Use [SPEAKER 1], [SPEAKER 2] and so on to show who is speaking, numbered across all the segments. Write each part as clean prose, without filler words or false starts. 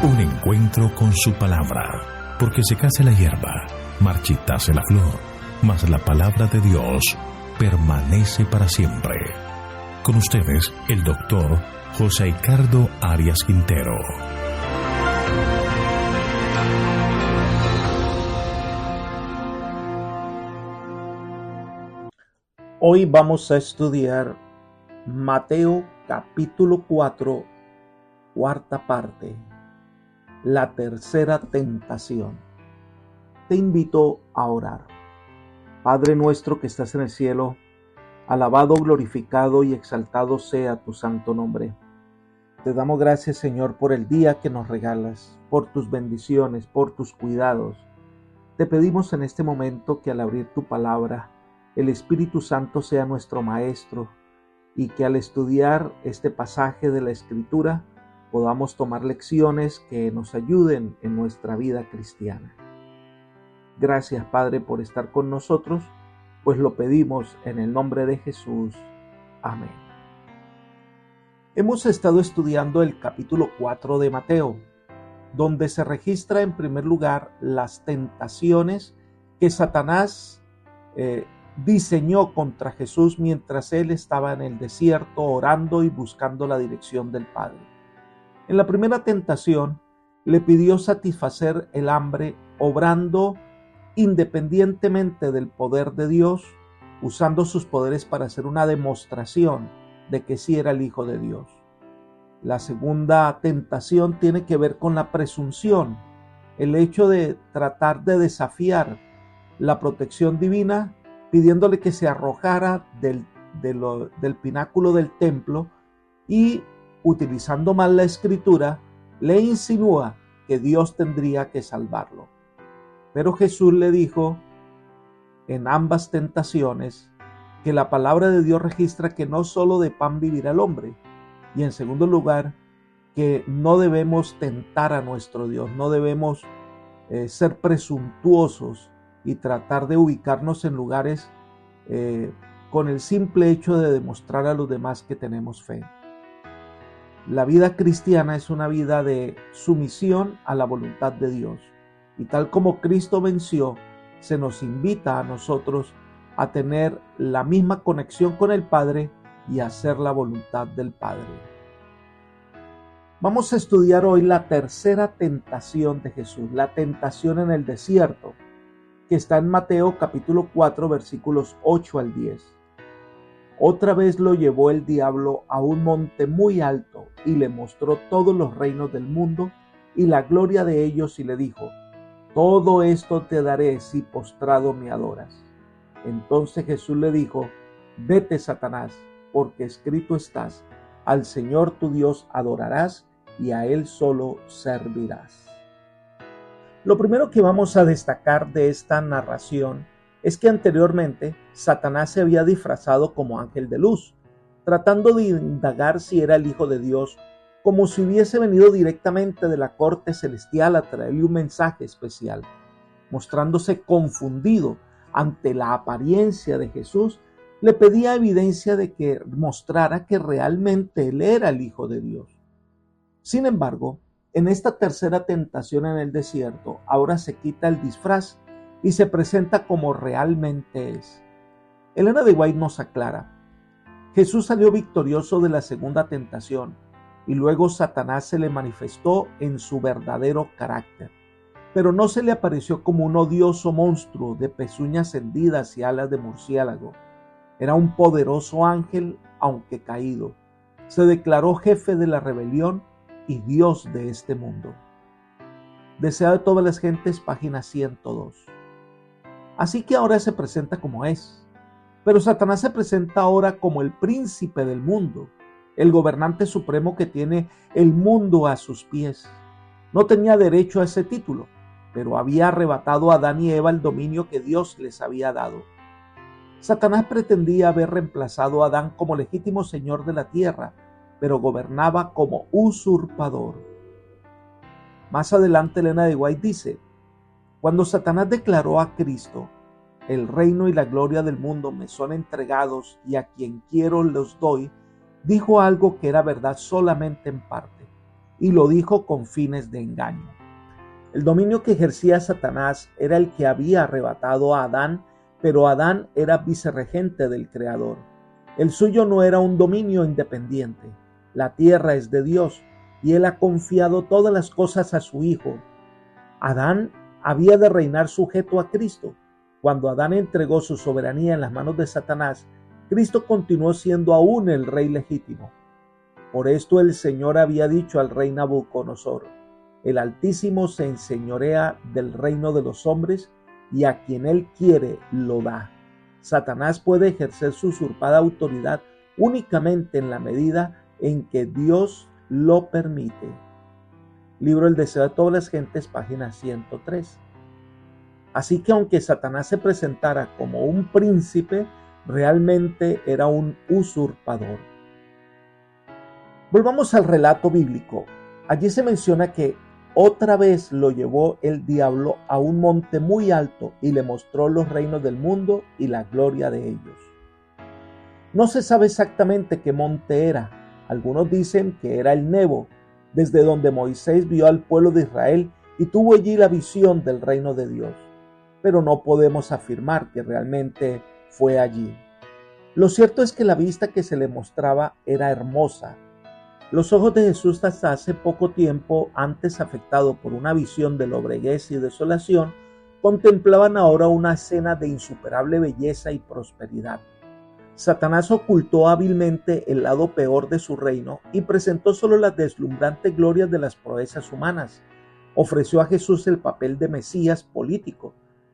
[SPEAKER 1] Un encuentro con su palabra, porque secase la hierba, marchitase la flor, mas la palabra de Dios permanece para siempre. Con ustedes, el doctor José Ricardo Arias Quintero.
[SPEAKER 2] Hoy vamos a estudiar Mateo capítulo 4, cuarta parte, la tercera tentación. Te invito a orar. Padre nuestro que estás en el cielo, alabado, glorificado y exaltado sea tu santo nombre. Te damos gracias, Señor, por el día que nos regalas, por tus bendiciones, por tus cuidados. Te pedimos en este momento que al abrir tu palabra, el Espíritu Santo sea nuestro Maestro y que al estudiar este pasaje de la Escritura podamos tomar lecciones que nos ayuden en nuestra vida cristiana. Gracias, Padre, por estar con nosotros, pues lo pedimos en el nombre de Jesús. Amén. Hemos estado estudiando el capítulo 4 de Mateo, donde se registra en primer lugar las tentaciones que Satanás diseñó contra Jesús mientras él estaba en el desierto orando y buscando la dirección del Padre. En la primera tentación le pidió satisfacer el hambre obrando independientemente del poder de Dios, usando sus poderes para hacer una demostración de que sí era el Hijo de Dios. La segunda tentación tiene que ver con la presunción, el hecho de tratar de desafiar la protección divina, pidiéndole que se arrojara del pináculo del templo y, utilizando mal la escritura, le insinúa que Dios tendría que salvarlo. Pero Jesús le dijo en ambas tentaciones que la palabra de Dios registra que no solo de pan vivirá el hombre, y en segundo lugar, que no debemos tentar a nuestro Dios, no debemos ser presuntuosos y tratar de ubicarnos en lugares con el simple hecho de demostrar a los demás que tenemos fe. La vida cristiana es una vida de sumisión a la voluntad de Dios. Y tal como Cristo venció, se nos invita a nosotros a tener la misma conexión con el Padre y a hacer la voluntad del Padre. Vamos a estudiar hoy la tercera tentación de Jesús, la tentación en el desierto, que está en Mateo capítulo 4, versículos 8 al 10. Otra vez lo llevó el diablo a un monte muy alto y le mostró todos los reinos del mundo y la gloria de ellos y le dijo: todo esto te daré si postrado me adoras. Entonces Jesús le dijo: vete, Satanás, porque escrito estás, al Señor tu Dios adorarás y a Él solo servirás. Lo primero que vamos a destacar de esta narración es que anteriormente Satanás se había disfrazado como ángel de luz, tratando de indagar si era el Hijo de Dios, como si hubiese venido directamente de la corte celestial a traerle un mensaje especial. Mostrándose confundido ante la apariencia de Jesús, le pedía evidencia de que mostrara que realmente él era el Hijo de Dios. Sin embargo, en esta tercera tentación en el desierto, ahora se quita el disfraz y se presenta como realmente es. Elena de White nos aclara: Jesús salió victorioso de la segunda tentación y luego Satanás se le manifestó en su verdadero carácter, pero no se le apareció como un odioso monstruo de pezuñas hendidas y alas de murciélago. Era un poderoso ángel, aunque caído. Se declaró jefe de la rebelión y Dios de este mundo. Deseado de todas las gentes, página 102. Así que ahora se presenta como es. Pero Satanás se presenta ahora como el príncipe del mundo, el gobernante supremo que tiene el mundo a sus pies. No tenía derecho a ese título, pero había arrebatado a Adán y Eva el dominio que Dios les había dado. Satanás pretendía haber reemplazado a Adán como legítimo señor de la tierra, pero gobernaba como usurpador. Más adelante Elena de White dice: cuando Satanás declaró a Cristo: el reino y la gloria del mundo me son entregados y a quien quiero los doy, dijo algo que era verdad solamente en parte. y lo dijo con fines de engaño. El dominio que ejercía Satanás era el que había arrebatado a Adán, pero Adán era vicerregente del Creador. El suyo no era un dominio independiente. La tierra es de Dios y Él ha confiado todas las cosas a su Hijo. Adán había de reinar sujeto a Cristo. Cuando Adán entregó su soberanía en las manos de Satanás, Cristo continuó siendo aún el rey legítimo. Por esto el Señor había dicho al rey Nabucodonosor: el Altísimo se enseñorea del reino de los hombres y a quien Él quiere lo da. Satanás puede ejercer su usurpada autoridad únicamente en la medida en que Dios lo permite. Libro El deseo de todas las gentes, página 103. Así que aunque Satanás se presentara como un príncipe, realmente era un usurpador. Volvamos al relato bíblico. Allí se menciona que otra vez lo llevó el diablo a un monte muy alto y le mostró los reinos del mundo y la gloria de ellos. No se sabe exactamente qué monte era. Algunos dicen que era el Nebo, desde donde Moisés vio al pueblo de Israel y tuvo allí la visión del reino de Dios. Pero no podemos afirmar que realmente fue allí. Lo cierto es que la vista que se le mostraba era hermosa. Los ojos de Jesús hasta hace poco tiempo, antes afectado por una visión de lobreguez y desolación, contemplaban ahora una escena de insuperable belleza y prosperidad. Satanás ocultó hábilmente el lado peor de su reino y presentó solo las deslumbrantes glorias de las proezas humanas. Ofreció a Jesús el papel de Mesías político.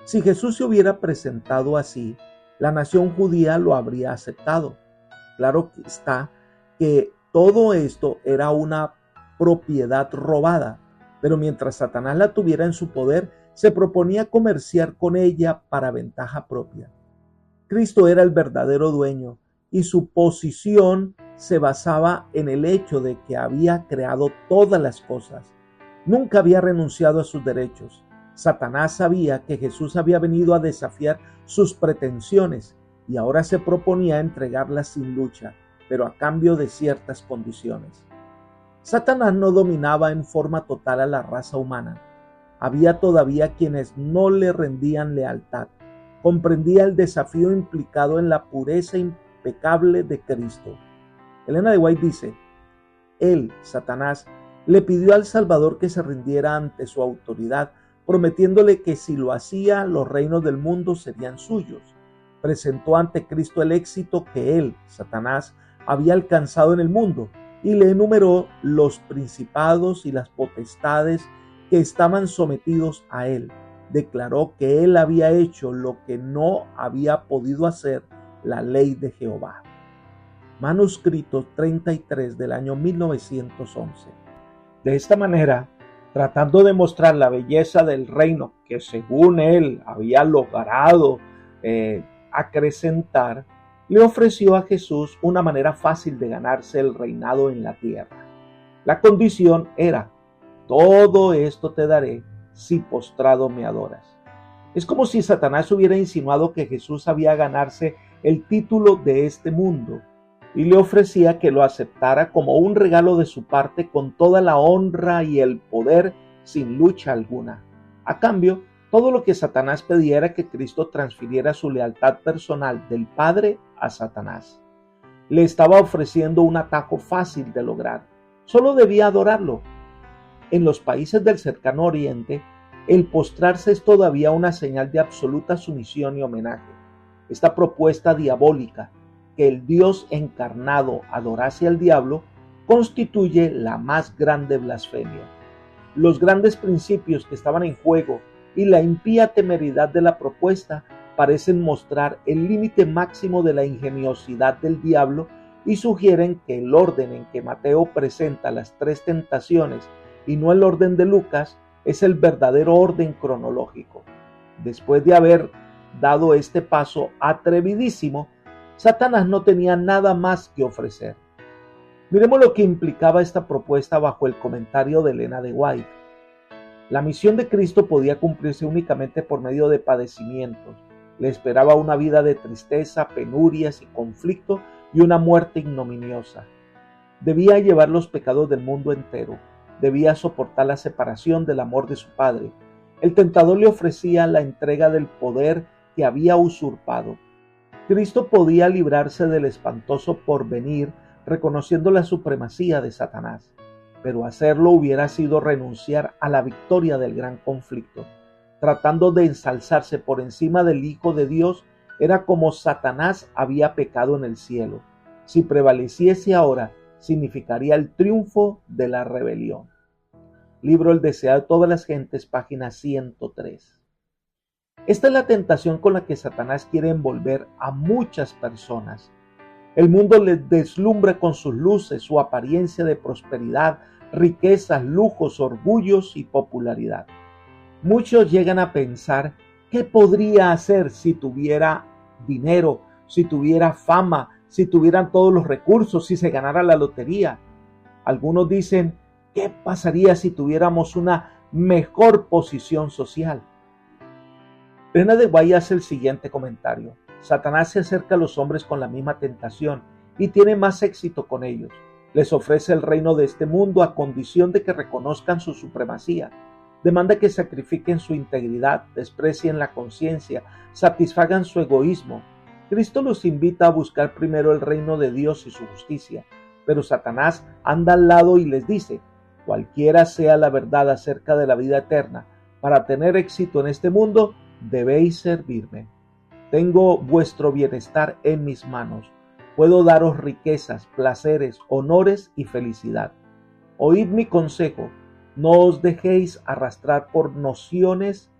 [SPEAKER 2] Si Jesús se hubiera presentado así, la nación judía lo habría aceptado. Claro que está que todo esto era una propiedad robada, pero mientras Satanás la tuviera en su poder, se proponía comerciar con ella para ventaja propia. Cristo era el verdadero dueño y su posición se basaba en el hecho de que había creado todas las cosas. Nunca había renunciado a sus derechos. Satanás sabía que Jesús había venido a desafiar sus pretensiones y ahora se proponía entregarlas sin lucha, pero a cambio de ciertas condiciones. Satanás no dominaba en forma total a la raza humana. Había todavía quienes no le rendían lealtad. Comprendía el desafío implicado en la pureza impecable de Cristo. Elena de White dice: él, Satanás, le pidió al Salvador que se rindiera ante su autoridad, prometiéndole que si lo hacía, los reinos del mundo serían suyos. Presentó ante Cristo el éxito que él, Satanás, había alcanzado en el mundo y le enumeró los principados y las potestades que estaban sometidos a él. Declaró que él había hecho lo que no había podido hacer la ley de Jehová. Manuscrito 33 del año 1911. De esta manera, tratando de mostrar la belleza del reino que según él había logrado acrecentar, le ofreció a Jesús una manera fácil de ganarse el reinado en la tierra. La condición era: todo esto te daré si postrado me adoras. Es como si Satanás hubiera insinuado que Jesús había ganarse el título de este mundo y le ofrecía que lo aceptara como un regalo de su parte con toda la honra y el poder sin lucha alguna. A cambio, todo lo que Satanás pedía era que Cristo transfiriera su lealtad personal del Padre a Satanás. Le estaba ofreciendo un atajo fácil de lograr. Solo debía adorarlo. En los países del cercano oriente, el postrarse es todavía una señal de absoluta sumisión y homenaje. Esta propuesta diabólica, que el Dios encarnado adorase al diablo, constituye la más grande blasfemia. Los grandes principios que estaban en juego y la impía temeridad de la propuesta parecen mostrar el límite máximo de la ingeniosidad del diablo y sugieren que el orden en que Mateo presenta las tres tentaciones y no el orden de Lucas es el verdadero orden cronológico. Después de haber dado este paso atrevidísimo, Satanás no tenía nada más que ofrecer. Miremos lo que implicaba esta propuesta bajo el comentario de Elena de White. La misión de Cristo podía cumplirse únicamente por medio de padecimientos. Le esperaba una vida de tristeza, penurias y conflicto y una muerte ignominiosa. Debía llevar los pecados del mundo entero. debía soportar la separación del amor de su padre. El tentador le ofrecía la entrega del poder que había usurpado. Cristo podía librarse del espantoso porvenir reconociendo la supremacía de Satanás, pero hacerlo hubiera sido renunciar a la victoria del gran conflicto. Tratando de ensalzarse por encima del Hijo de Dios, era como Satanás había pecado en el cielo. Si prevaleciese ahora, significaría el triunfo de la rebelión. Libro El deseo de todas las gentes, página 103. Esta es la tentación con la que Satanás quiere envolver a muchas personas. El mundo les deslumbra con sus luces, su apariencia de prosperidad, riquezas, lujos, orgullos y popularidad. Muchos llegan a pensar qué podría hacer si tuviera dinero, si tuviera fama, si tuvieran todos los recursos, si se ganara la lotería. Algunos dicen, ¿qué pasaría si tuviéramos una mejor posición social? Elena de White hace el siguiente comentario. Satanás se acerca a los hombres con la misma tentación y tiene más éxito con ellos. Les ofrece el reino de este mundo a condición de que reconozcan su supremacía. Demanda que sacrifiquen su integridad, desprecien la conciencia, satisfagan su egoísmo. Cristo los invita a buscar primero el reino de Dios y su justicia, pero Satanás anda al lado y les dice, cualquiera sea la verdad acerca de la vida eterna, para tener éxito en este mundo, debéis servirme. Tengo vuestro bienestar en mis manos. Puedo daros riquezas, placeres, honores y felicidad. Oíd mi consejo. No os dejéis arrastrar por nociones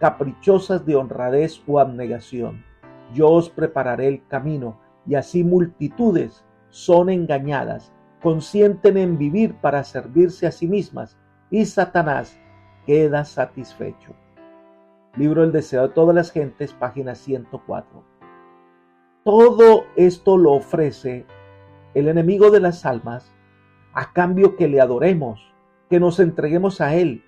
[SPEAKER 2] caprichosas de honradez o abnegación. Yo os prepararé el camino, y así multitudes son engañadas, consienten en vivir para servirse a sí mismas, y Satanás queda satisfecho. Libro El deseo de todas las gentes, página 104. Todo esto lo ofrece el enemigo de las almas a cambio que le adoremos, que nos entreguemos a él,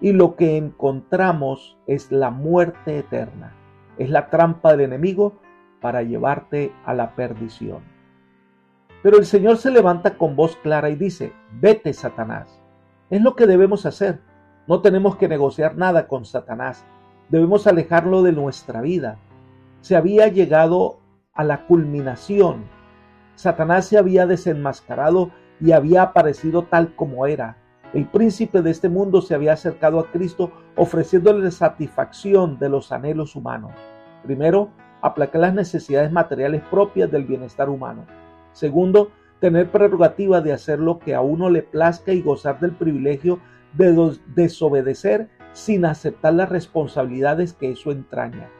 [SPEAKER 2] y lo que encontramos es la muerte eterna. Es la trampa del enemigo para llevarte a la perdición. Pero el Señor se levanta con voz clara y dice, vete, Satanás. Es lo que debemos hacer. No tenemos que negociar nada con Satanás. Debemos alejarlo de nuestra vida. Se había llegado a la culminación. Satanás se había desenmascarado y había aparecido tal como era. El príncipe de este mundo se había acercado a Cristo ofreciéndole satisfacción de los anhelos humanos. Primero, aplacar las necesidades materiales propias del bienestar humano. Segundo, tener prerrogativa de hacer lo que a uno le plazca y gozar del privilegio de desobedecer sin aceptar las responsabilidades que eso entraña.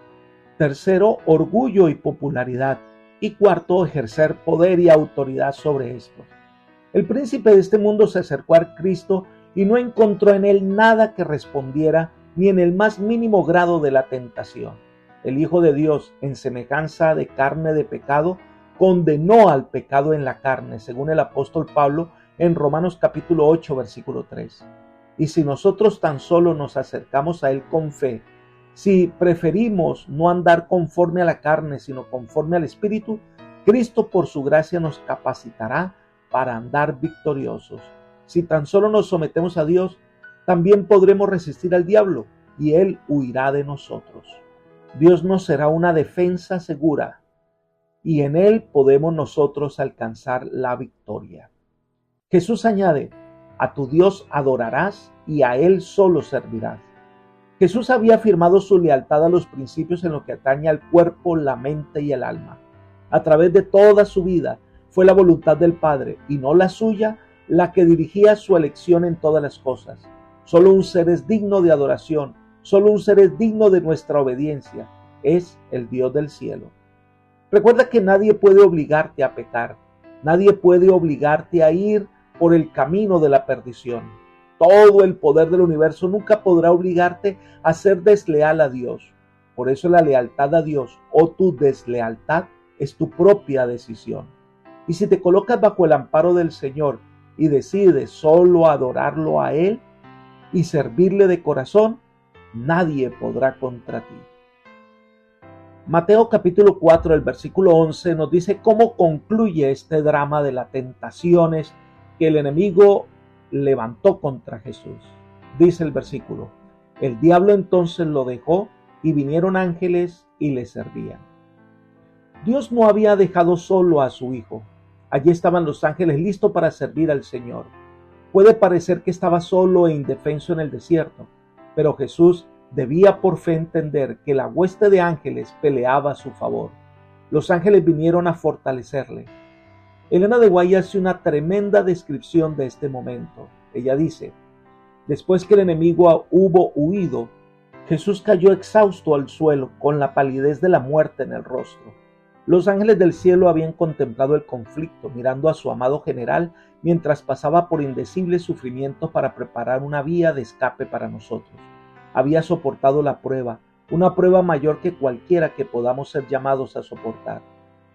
[SPEAKER 2] Tercero, orgullo y popularidad. Y cuarto, ejercer poder y autoridad sobre estos. El príncipe de este mundo se acercó a Cristo y no encontró en él nada que respondiera ni en el más mínimo grado de la tentación. El Hijo de Dios, en semejanza de carne de pecado, condenó al pecado en la carne, según el apóstol Pablo en Romanos capítulo 8, versículo 3. Y si nosotros tan solo nos acercamos a él con fe, si preferimos no andar conforme a la carne, sino conforme al Espíritu, Cristo por su gracia nos capacitará para andar victoriosos. Si tan solo nos sometemos a Dios, también podremos resistir al diablo y él huirá de nosotros. Dios nos será una defensa segura y en él podemos nosotros alcanzar la victoria. Jesús añade, a tu Dios adorarás y a él solo servirás. Jesús había afirmado su lealtad a los principios en lo que atañe al cuerpo, la mente y el alma. A través de toda su vida fue la voluntad del Padre y no la suya la que dirigía su elección en todas las cosas. Solo un ser es digno de adoración, solo un ser es digno de nuestra obediencia, es el Dios del cielo. Recuerda que nadie puede obligarte a pecar, nadie puede obligarte a ir por el camino de la perdición. Todo el poder del universo nunca podrá obligarte a ser desleal a Dios. Por eso la lealtad a Dios o tu deslealtad es tu propia decisión. Y si te colocas bajo el amparo del Señor y decides solo adorarlo a Él y servirle de corazón, nadie podrá contra ti. Mateo capítulo 4, el versículo 11 nos dice cómo concluye este drama de las tentaciones que el enemigo levantó contra Jesús. Dice el versículo: el diablo entonces lo dejó y vinieron ángeles y le servían. Dios no había dejado solo a su Hijo. Allí estaban los ángeles listos para servir al Señor. Puede parecer que estaba solo e indefenso en el desierto, pero Jesús debía por fe entender que la hueste de ángeles peleaba a su favor. Los ángeles vinieron a fortalecerle. Elena de White hace una tremenda descripción de este momento. Ella dice: después que el enemigo hubo huido, Jesús cayó exhausto al suelo con la palidez de la muerte en el rostro. Los ángeles del cielo habían contemplado el conflicto, mirando a su amado general mientras pasaba por indecibles sufrimientos para preparar una vía de escape para nosotros. Había soportado la prueba, una prueba mayor que cualquiera que podamos ser llamados a soportar.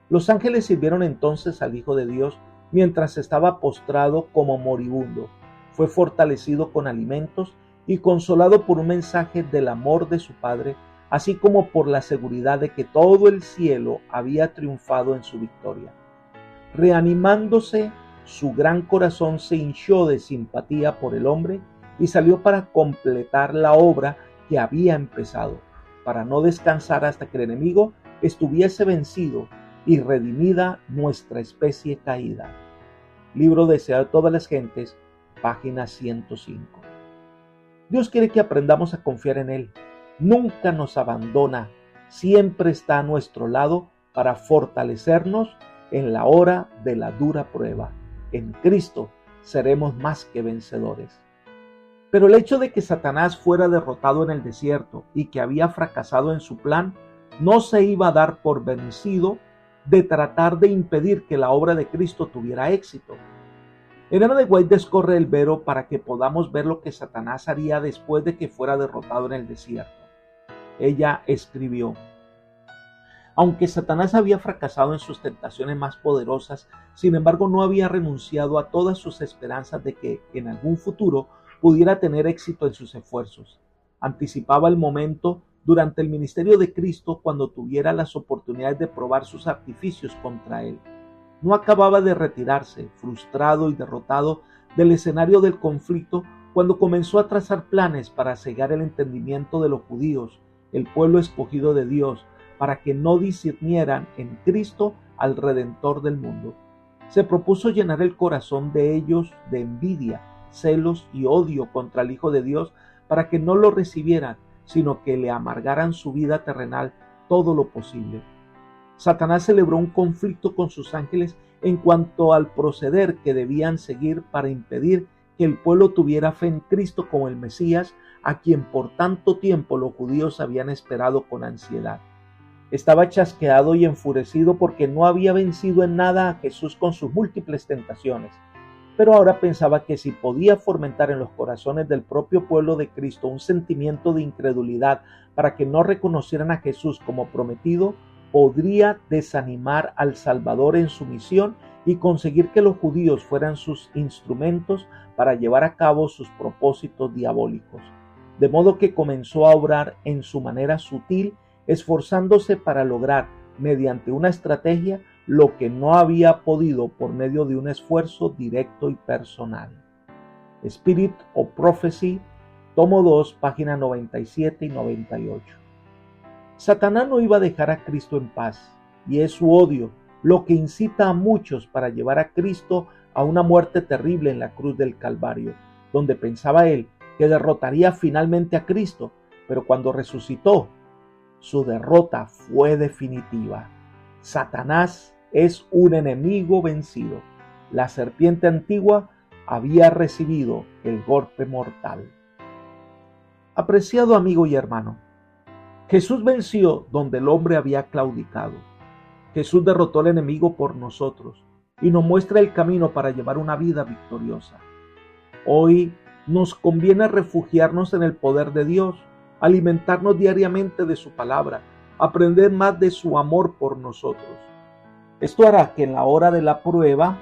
[SPEAKER 2] Los ángeles sirvieron entonces al Hijo de Dios mientras estaba postrado como moribundo. Fue fortalecido con alimentos y consolado por un mensaje del amor de su Padre, así como por la seguridad de que todo el cielo había triunfado en su victoria. Reanimándose, su gran corazón se hinchó de simpatía por el hombre y salió para completar la obra que había empezado, para no descansar hasta que el enemigo estuviese vencido y redimida nuestra especie caída. Libro deseado de todas las gentes, página 105. Dios quiere que aprendamos a confiar en Él. Nunca nos abandona, siempre está a nuestro lado para fortalecernos en la hora de la dura prueba. En Cristo seremos más que vencedores. Pero el hecho de que Satanás fuera derrotado en el desierto y que había fracasado en su plan, no se iba a dar por vencido de tratar de impedir que la obra de Cristo tuviera éxito. Elena de White descorre el velo para que podamos ver lo que Satanás haría después de que fuera derrotado en el desierto. Ella escribió: aunque Satanás había fracasado en sus tentaciones más poderosas, sin embargo no había renunciado a todas sus esperanzas de que en algún futuro pudiera tener éxito en sus esfuerzos. Anticipaba el momento durante el ministerio de Cristo cuando tuviera las oportunidades de probar sus artificios contra él. No acababa de retirarse, frustrado y derrotado del escenario del conflicto, cuando comenzó a trazar planes para cegar el entendimiento de los judíos, el pueblo escogido de Dios, para que no discernieran en Cristo al Redentor del mundo. Se propuso llenar el corazón de ellos de envidia, celos y odio contra el Hijo de Dios para que no lo recibieran, sino que le amargaran su vida terrenal todo lo posible. Satanás celebró un conflicto con sus ángeles en cuanto al proceder que debían seguir para impedir que el pueblo tuviera fe en Cristo como el Mesías, a quien por tanto tiempo los judíos habían esperado con ansiedad. Estaba chasqueado y enfurecido porque no había vencido en nada a Jesús con sus múltiples tentaciones, pero ahora pensaba que si podía fomentar en los corazones del propio pueblo de Cristo un sentimiento de incredulidad para que no reconocieran a Jesús como prometido, podría desanimar al Salvador en su misión y conseguir que los judíos fueran sus instrumentos para llevar a cabo sus propósitos diabólicos. De modo que comenzó a obrar en su manera sutil, esforzándose para lograr, mediante una estrategia, lo que no había podido por medio de un esfuerzo directo y personal. Spirit of Prophecy, tomo 2, página 97 y 98. Satanás no iba a dejar a Cristo en paz, y es su odio lo que incita a muchos para llevar a Cristo a una muerte terrible en la cruz del Calvario, donde pensaba él que derrotaría finalmente a Cristo, pero cuando resucitó, su derrota fue definitiva. Satanás es un enemigo vencido. La serpiente antigua había recibido el golpe mortal. Apreciado amigo y hermano, Jesús venció donde el hombre había claudicado. Jesús derrotó al enemigo por nosotros y nos muestra el camino para llevar una vida victoriosa. Hoy nos conviene refugiarnos en el poder de Dios, alimentarnos diariamente de su palabra, aprender más de su amor por nosotros. Esto hará que en la hora de la prueba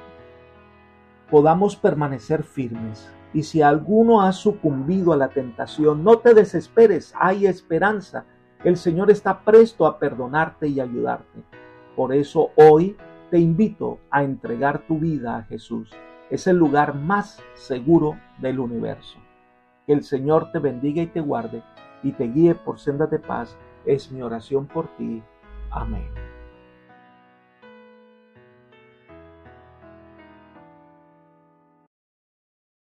[SPEAKER 2] podamos permanecer firmes. Y si alguno ha sucumbido a la tentación, no te desesperes, hay esperanza. El Señor está presto a perdonarte y ayudarte. Por eso hoy te invito a entregar tu vida a Jesús. es el lugar más seguro del universo. Que el Señor te bendiga y te guarde y te guíe por sendas de paz, es mi oración por ti. Amén.